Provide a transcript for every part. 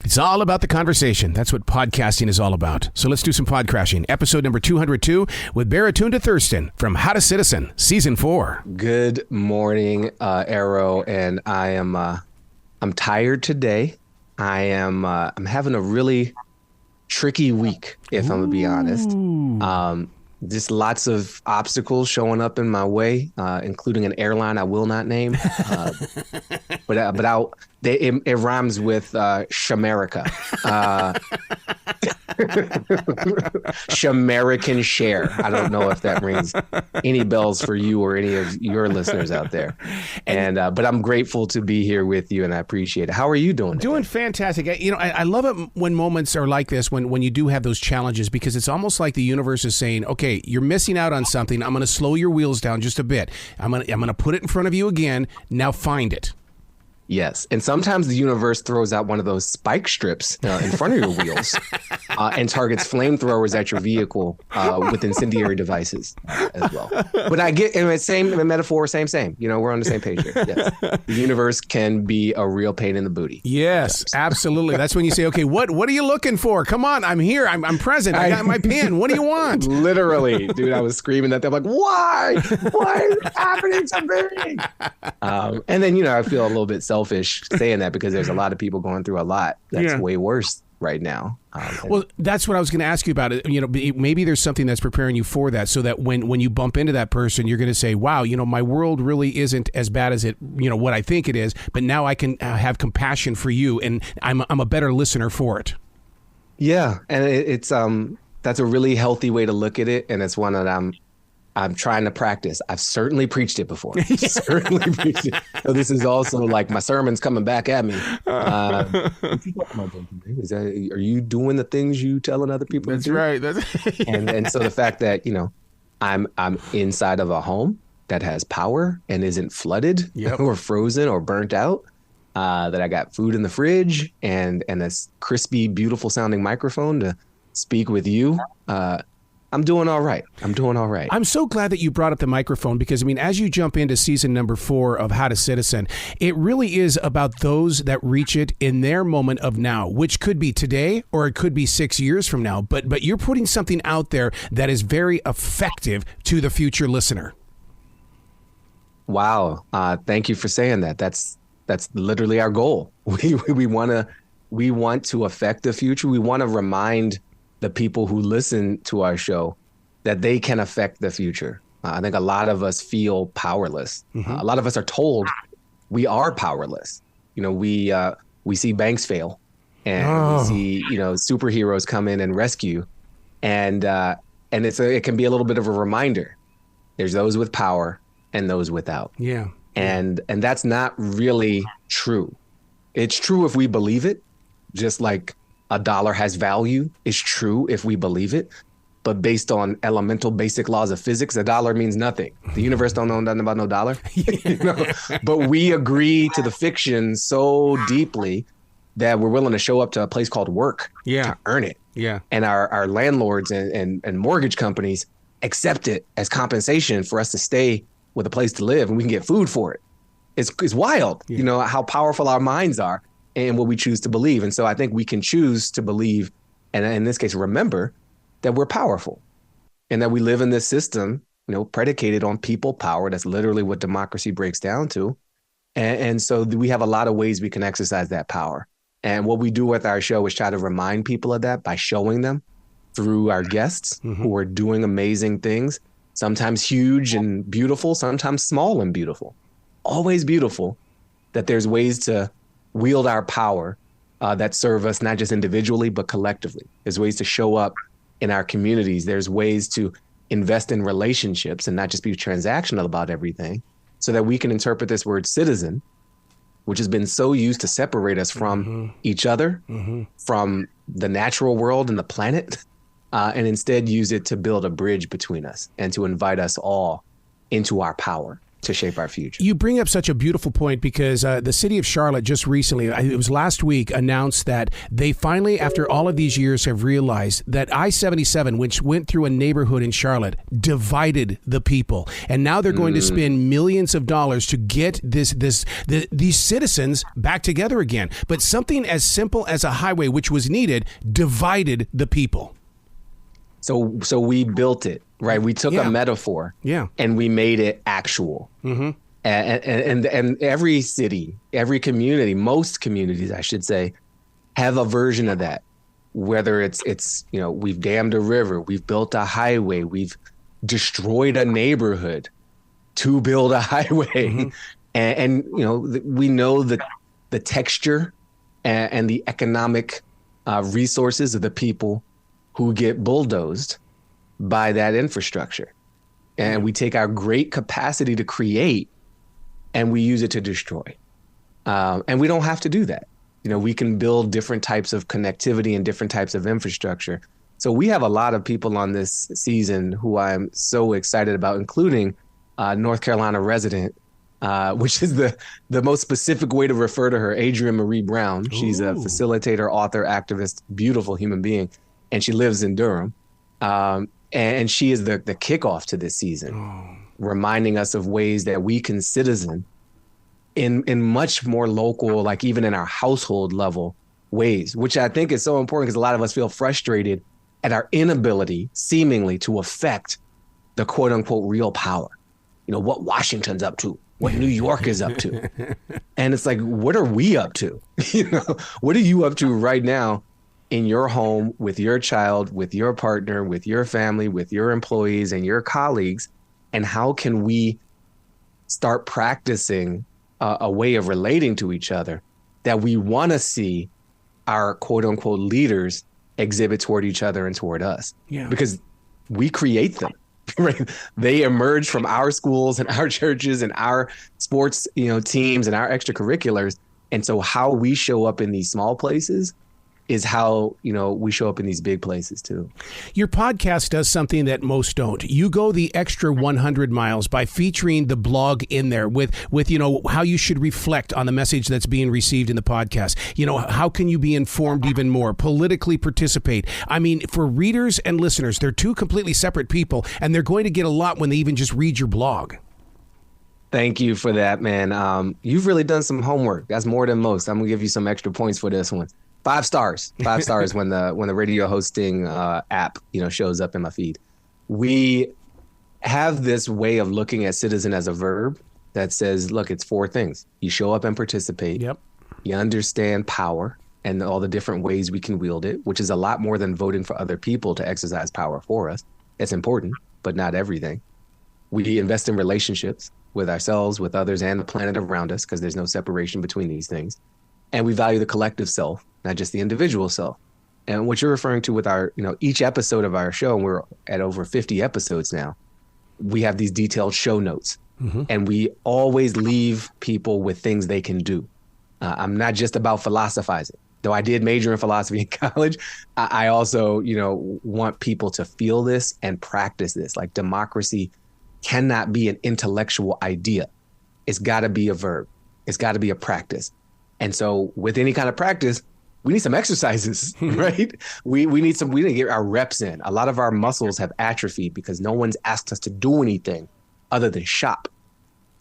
It's all about the conversation. That's what podcasting is all about. So let's do some pod crashing. Episode number 202 with Baratunde Thurston from How to Citizen, Season 4. Good morning, Arrow, and I'm tired today. I'm having a really tricky week, if I'm gonna be honest. Just lots of obstacles showing up in my way, including an airline I will not name. But it rhymes with Shamerica. Shamerican share. I don't know if that rings any bells for you or any of your listeners out there. But I'm grateful to be here with you, and I appreciate it. How are you doing today? Doing fantastic. I love it when moments are like this, when you do have those challenges, because it's almost like the universe is saying, okay, you're missing out on something. I'm going to slow your wheels down just a bit. I'm going to put it in front of you again. Now find it. Yes. And sometimes the universe throws out one of those spike strips in front of your wheels and targets flamethrowers at your vehicle with incendiary devices as well. But I get same metaphor, same. We're on the same page here. Yes. The universe can be a real pain in the booty. Yes, absolutely. That's when you say, okay, what are you looking for? Come on, I'm here. I'm present. I got my pen. What do you want? Literally, dude, I was screaming at them like, why? Why is it happening to me? And then, I feel a little bit selfish saying that because there's a lot of people going through a lot that's way worse right now. Well, that's what I was going to ask you about. Maybe there's something that's preparing you for that, so that when you bump into that person, you're going to say, wow, my world really isn't as bad as it, what I think it is, but now I can have compassion for you, and I'm a better listener for it. Yeah, and it's that's a really healthy way to look at it, and it's one that I'm trying to practice. I've certainly preached it before. Certainly preached it. So this is also like my sermon's coming back at me. Are you doing the things you telling other people to do? Right. And so the fact that, I'm inside of a home that has power and isn't flooded or frozen or burnt out, that I got food in the fridge and this crispy, beautiful sounding microphone to speak with you. I'm doing all right. I'm so glad that you brought up the microphone because, as you jump into season number 4 of How to Citizen, it really is about those that reach it in their moment of now, which could be today or it could be 6 years from now. But you're putting something out there that is very effective to the future listener. Wow. Thank you for saying that. That's literally our goal. We want to affect the future. We want to remind the people who listen to our show that they can affect the future. I think a lot of us feel powerless. Mm-hmm. A lot of us are told we are powerless. We see banks fail and we see, superheroes come in and rescue. And it can be a little bit of a reminder. There's those with power and those without. Yeah. And that's not really true. It's true if we believe it, just like a dollar has value is true if we believe it, but based on elemental basic laws of physics, a dollar means nothing. The universe don't know nothing about no dollar. But we agree to the fiction so deeply that we're willing to show up to a place called work to earn it. Yeah. And our landlords and mortgage companies accept it as compensation for us to stay with a place to live, and we can get food for it. It's wild, how powerful our minds are and what we choose to believe. And so I think we can choose to believe, and in this case, remember that we're powerful and that we live in this system, predicated on people power. That's literally what democracy breaks down to. And so we have a lot of ways we can exercise that power. And what we do with our show is try to remind people of that by showing them through our guests who are doing amazing things, sometimes huge and beautiful, sometimes small and beautiful, always beautiful, that there's ways to wield our power that serve us not just individually, but collectively. There's ways to show up in our communities. There's ways to invest in relationships and not just be transactional about everything, so that we can interpret this word citizen, which has been so used to separate us from each other, from the natural world and the planet, and instead use it to build a bridge between us and to invite us all into our power. to shape our future. You bring up such a beautiful point because the city of Charlotte just recently, it was last week, announced that they finally, after all of these years, have realized that I-77, which went through a neighborhood in Charlotte, divided the people. And now they're going to spend millions of dollars to get these citizens back together again. But something as simple as a highway, which was needed, divided the people. So we built it, right? We took a metaphor and we made it actual. Mm-hmm. And every city, every community, most communities, I should say, have a version of that. Whether it's we've dammed a river, we've built a highway, we've destroyed a neighborhood to build a highway. Mm-hmm. And we know the texture and the economic resources of the people who get bulldozed by that infrastructure. And we take our great capacity to create and we use it to destroy. And we don't have to do that. We can build different types of connectivity and different types of infrastructure. So we have a lot of people on this season who I'm so excited about, including North Carolina resident, which is the most specific way to refer to her, Adrienne Marie Brown. She's a facilitator, author, activist, beautiful human being. And she lives in Durham. And she is the kickoff to this season, reminding us of ways that we can citizen in much more local, like even in our household level ways, which I think is so important because a lot of us feel frustrated at our inability seemingly to affect the quote unquote real power. What Washington's up to, what New York is up to. And it's like, what are we up to? What are you up to right now in your home, with your child, with your partner, with your family, with your employees and your colleagues? And how can we start practicing a way of relating to each other that we want to see our quote unquote leaders exhibit toward each other and toward us? Yeah. Because we create them, right? They emerge from our schools and our churches and our sports, teams and our extracurriculars. And so how we show up in these small places is how, we show up in these big places too. Your podcast does something that most don't. You go the extra 100 miles by featuring the blog in there with how you should reflect on the message that's being received in the podcast. How can you be informed even more, politically participate? I mean, for readers and listeners, they're two completely separate people, and they're going to get a lot when they even just read your blog. Thank you for that, man. You've really done some homework. That's more than most. I'm gonna give you some extra points for this one. 5 stars when the radio hosting app shows up in my feed. We have this way of looking at citizen as a verb that says, look, it's 4 things. You show up and participate. Yep. You understand power and all the different ways we can wield it, which is a lot more than voting for other people to exercise power for us. It's important, but not everything. We invest in relationships with ourselves, with others, and the planet around us, because there's no separation between these things. And we value the collective self, not just the individual self. And what you're referring to with our, each episode of our show, and we're at over 50 episodes now, we have these detailed show notes. Mm-hmm. And we always leave people with things they can do. I'm not just about philosophizing. Though I did major in philosophy in college, I also, want people to feel this and practice this. Like, democracy cannot be an intellectual idea. It's got to be a verb. It's got to be a practice. And so with any kind of practice, we need some exercises, right? We need to get our reps in. A lot of our muscles have atrophied because no one's asked us to do anything other than shop.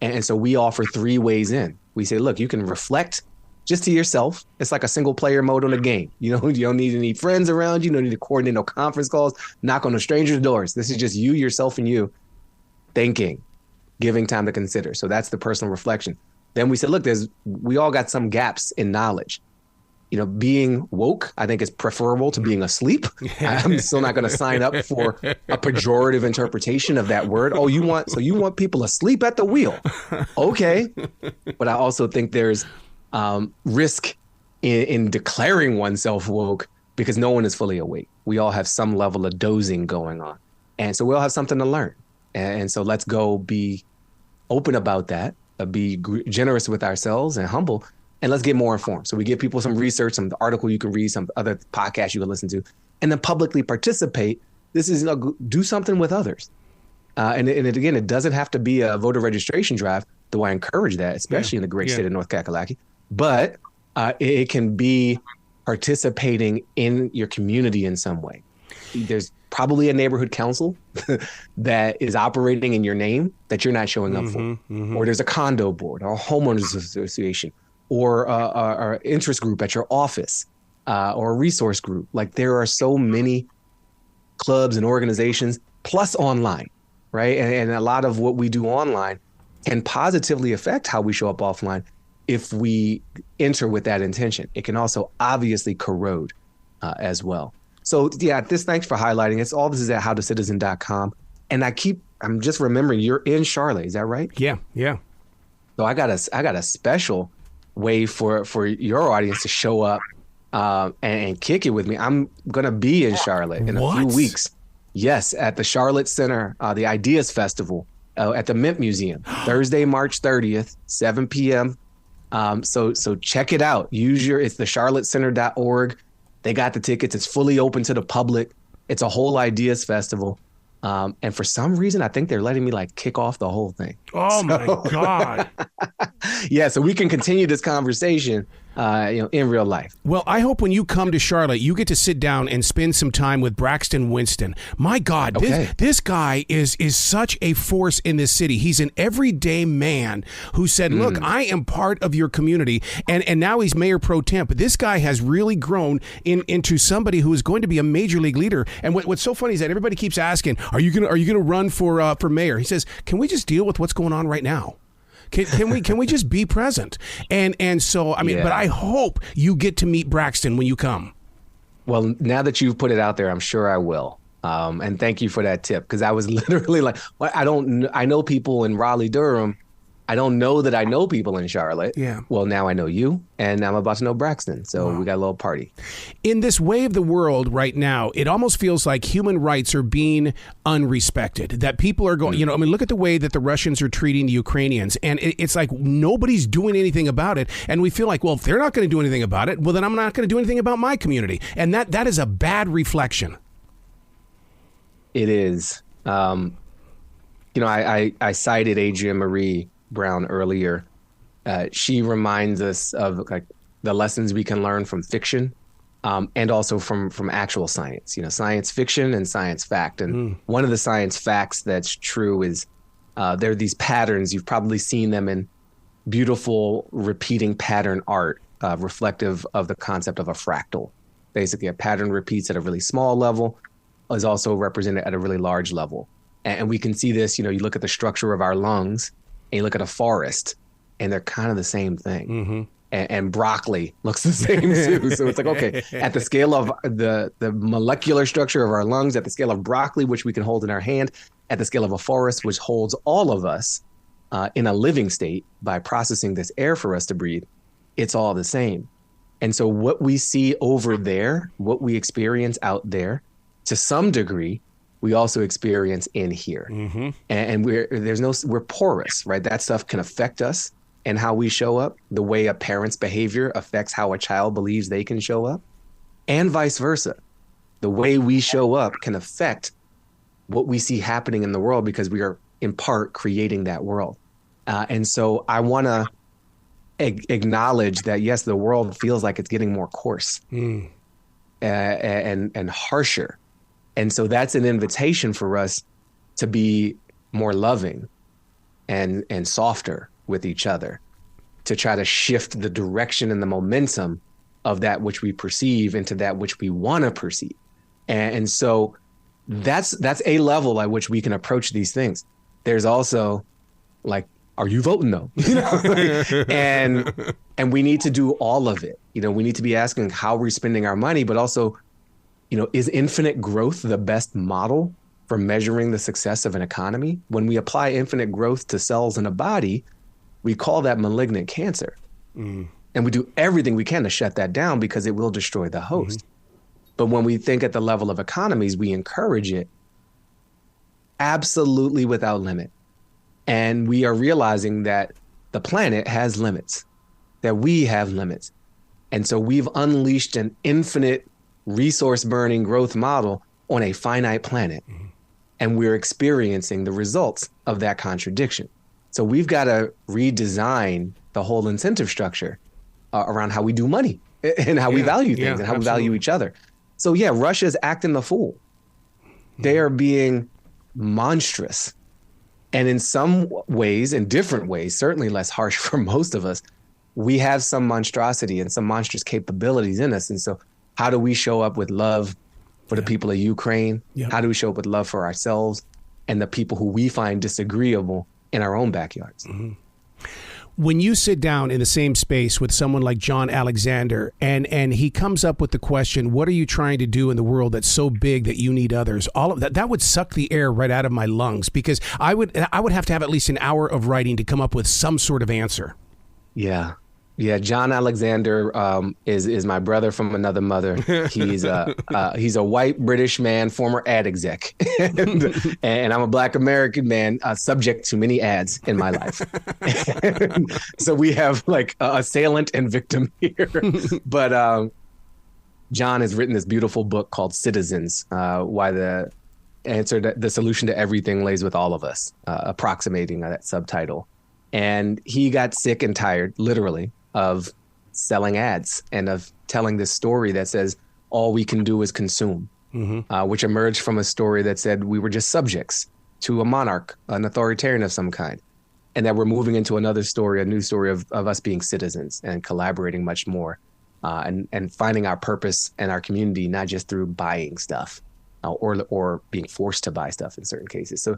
And so we offer 3 ways in. We say, look, you can reflect just to yourself. It's like a single player mode on a game. You don't need any friends around you. You don't need to coordinate no conference calls, knock on no strangers' doors. This is just you, yourself, and you thinking, giving time to consider. So that's the personal reflection. Then we said, look, we all got some gaps in knowledge. Being woke, I think, is preferable to being asleep. I'm still not going to sign up for a pejorative interpretation of that word. Oh, you want people asleep at the wheel. Okay. But I also think there's risk in declaring oneself woke because no one is fully awake. We all have some level of dozing going on. And so we all have something to learn. And so let's go be open about that. Be generous with ourselves and humble, and let's get more informed. So we give people some research, some article you can read, some other podcasts you can listen to, and then publicly participate. This is do something with others. And again, it doesn't have to be a voter registration drive, though I encourage that, especially in the great state of North Kakalaki. But it can be participating in your community in some way. There's probably a neighborhood council that is operating in your name that you're not showing up for. Or there's a condo board or a homeowners association or a interest group at your office or a resource group. Like there are so many clubs and organizations, plus online, right? And a lot of what we do online can positively affect how we show up offline if we enter with that intention. It can also obviously corrode as well. So yeah, thanks for highlighting it. All this is at howtocitizen.com. And I'm just remembering you're in Charlotte. Is that right? Yeah. So I got a special way for your audience to show up and kick it with me. I'm going to be in Charlotte in a few weeks. Yes, at the Charlotte Center, the Ideas Festival at the Mint Museum, Thursday, March 30th, 7 p.m. So check it out. It's the charlottecenter.org. They got the tickets. It's fully open to the public. It's a whole Ideas Festival. And for some reason, I think they're letting me kick off the whole thing. Oh, my God. Yeah, so we can continue this conversation in real life. Well, I hope when you come to Charlotte, you get to sit down and spend some time with Braxton Winston. My God, this guy is such a force in this city. He's an everyday man who said, look, I am part of your community. And now he's mayor pro tem. But this guy has really grown into somebody who is going to be a major league leader. And what's so funny is that everybody keeps asking, are you gonna run for mayor? He says, can we just deal with what's going on right now? Can we just be present? And so, I mean, but I hope you get to meet Braxton when you come. Well, now that you've put it out there, I'm sure I will. And thank you for that tip, because I was literally I know people in Raleigh, Durham. I don't know that I know people in Charlotte. Yeah. Well, now I know you, and I'm about to know Braxton. So we got a little party. In this way of the world right now, it almost feels like human rights are being unrespected, that people are going, look at the way that the Russians are treating the Ukrainians. And it's like nobody's doing anything about it. And we feel like, well, if they're not going to do anything about it, well, then I'm not going to do anything about my community. And that is a bad reflection. It is. I cited Adrienne Marie Brown earlier. She reminds us of the lessons we can learn from fiction and also from actual science, science fiction and science fact. And one of the science facts that's true is there are these patterns. You've probably seen them in beautiful repeating pattern art reflective of the concept of a fractal. Basically, a pattern repeats at a really small level, is also represented at a really large level. And we can see this, you look at the structure of our lungs, and you look at a forest, and they're kind of the same thing. Mm-hmm. And broccoli looks the same too. So it's okay, at the scale of the molecular structure of our lungs, at the scale of broccoli, which we can hold in our hand, at the scale of a forest, which holds all of us in a living state by processing this air for us to breathe, it's all the same. And so what we see over there, what we experience out there, to some degree, we also experience in here. Mm-hmm. And we're porous, right? That stuff can affect us and how we show up. The way a parent's behavior affects how a child believes they can show up, and vice versa. The way we show up can affect what we see happening in the world, because we are in part creating that world. And so I want to acknowledge that, yes, the world feels like it's getting more coarse and harsher. And so that's an invitation for us to be more loving and softer with each other, to try to shift the direction and the momentum of that which we perceive into that which we want to perceive. And so that's a level at which we can approach these things. There's also are you voting though? And we need to do all of it. We need to be asking how we're spending our money, but also, is infinite growth the best model for measuring the success of an economy? When we apply infinite growth to cells in a body, we call that malignant cancer. And we do everything we can to shut that down, because it will destroy the host. But when we think at the level of economies, we encourage it absolutely without limit. And we are realizing that the planet has limits, that we have limits. And so we've unleashed an infinite resource burning growth model on a finite planet. and we're experiencing the results of that contradiction. So we've got to redesign the whole incentive structure around how we do money and how we value things and how we value each other. So yeah, Russia's acting the fool. They are being monstrous. And in some ways, in different ways, certainly less harsh for most of us, we have some monstrosity and some monstrous capabilities in us. And so how do we show up with love for the people of Ukraine? How do we show up with love for ourselves and the people who we find disagreeable in our own backyards? When you sit down in the same space with someone like John Alexander and he comes up with the question, what are you trying to do in the world that's so big that you need others? All of that would suck the air right out of my lungs, because I would have to have at least an hour of writing to come up with some sort of answer. Yeah. Yeah, John Alexander is my brother from another mother. He's a white British man, former ad exec, and I'm a Black American man, subject to many ads in my life. So we have like assailant and victim here. But John has written this beautiful book called Citizens: Why the Solution to Everything Lays with All of Us, approximating that subtitle. And he got sick and tired, literally, of selling ads and of telling this story that says all we can do is consume, which emerged from a story that said we were just subjects to a monarch, an authoritarian of some kind, and that we're moving into another story, a new story of us being citizens and collaborating much more, and finding our purpose and our community, not just through buying stuff or being forced to buy stuff in certain cases. So,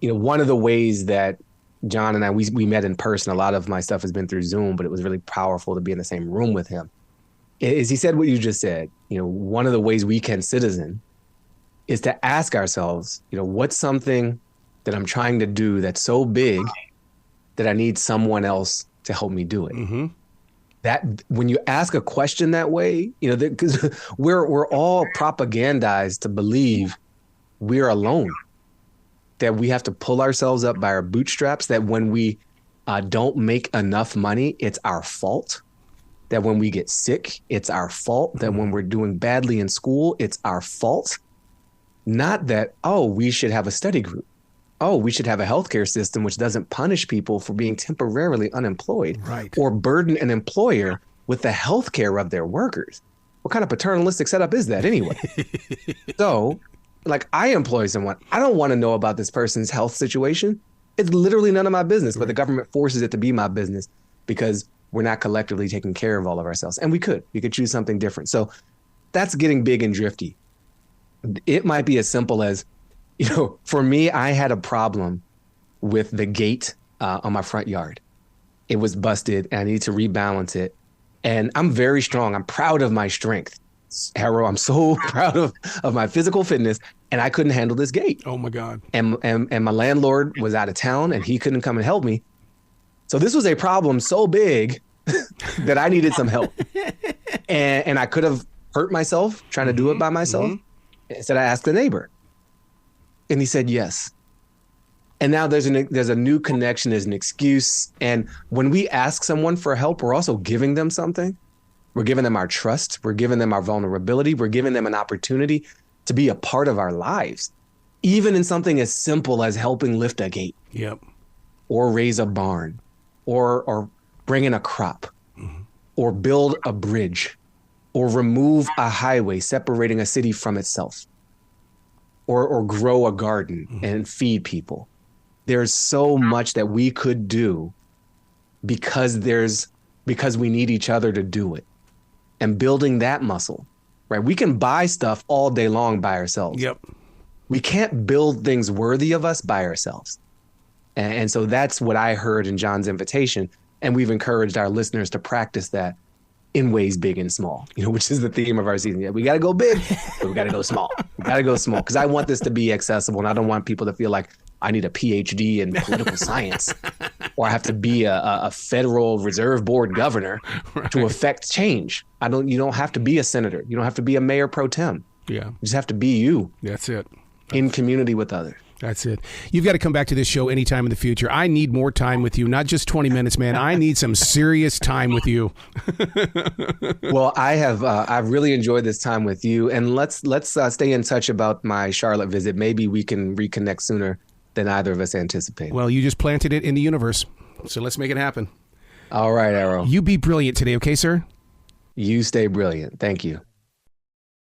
one of the ways that John and I, we met in person. A lot of my stuff has been through Zoom, but it was really powerful to be in the same room with him. Is he said what you just said. One of the ways we can citizen is to ask ourselves, what's something that I'm trying to do that's so big that I need someone else to help me do it. That when you ask a question that way, because we're all propagandized to believe we're alone, that we have to pull ourselves up by our bootstraps, that when we don't make enough money, it's our fault, that when we get sick, it's our fault, that when we're doing badly in school, it's our fault. Not that, we should have a study group. We should have a healthcare system which doesn't punish people for being temporarily unemployed, or burden an employer with the healthcare of their workers. What kind of paternalistic setup is that anyway? So, like, I employ someone. I don't want to know about this person's health situation. It's literally none of my business, but the government forces it to be my business because we're not collectively taking care of all of ourselves. And we could choose something different. So that's getting big and drifty. It might be as simple as, for me, I had a problem with the gate on my front yard. It was busted and I needed to rebalance it. And I'm very strong. I'm proud of my strength. Harrow, I'm so proud of my physical fitness, and I couldn't handle this gate. Oh my God. And my landlord was out of town and he couldn't come and help me. So this was a problem so big that I needed some help. And I could have hurt myself trying to do it by myself. Instead, I asked the neighbor. And he said yes. And now there's a new connection, there's an excuse. And when we ask someone for help, we're also giving them something. We're giving them our trust. We're giving them our vulnerability. We're giving them an opportunity to be a part of our lives, even in something as simple as helping lift a gate, or raise a barn, or bring in a crop, or build a bridge, or remove a highway separating a city from itself, or grow a garden and feed people. There's so much that we could do because we need each other to do it. And building that muscle, right? We can buy stuff all day long by ourselves. We can't build things worthy of us by ourselves. And so that's what I heard in John's invitation. And we've encouraged our listeners to practice that in ways big and small, which is the theme of our season. Yeah, we got to go big, but we got to go small. We got to go small because I want this to be accessible. And I don't want people to feel like I need a PhD in political science, or I have to be a Federal Reserve Board governor to affect change. You don't have to be a senator. You don't have to be a mayor pro tem. You just have to be you. That's it. In community with others. That's it. You've got to come back to this show anytime in the future. I need more time with you, not just 20 minutes, man. I need some serious time with you. Well, I've really enjoyed this time with you, and let's stay in touch about my Charlotte visit. Maybe we can reconnect sooner than either of us anticipate. Well, you just planted it in the universe, so let's make it happen. All right, Arrow. You be brilliant today, okay, sir? You stay brilliant. Thank you.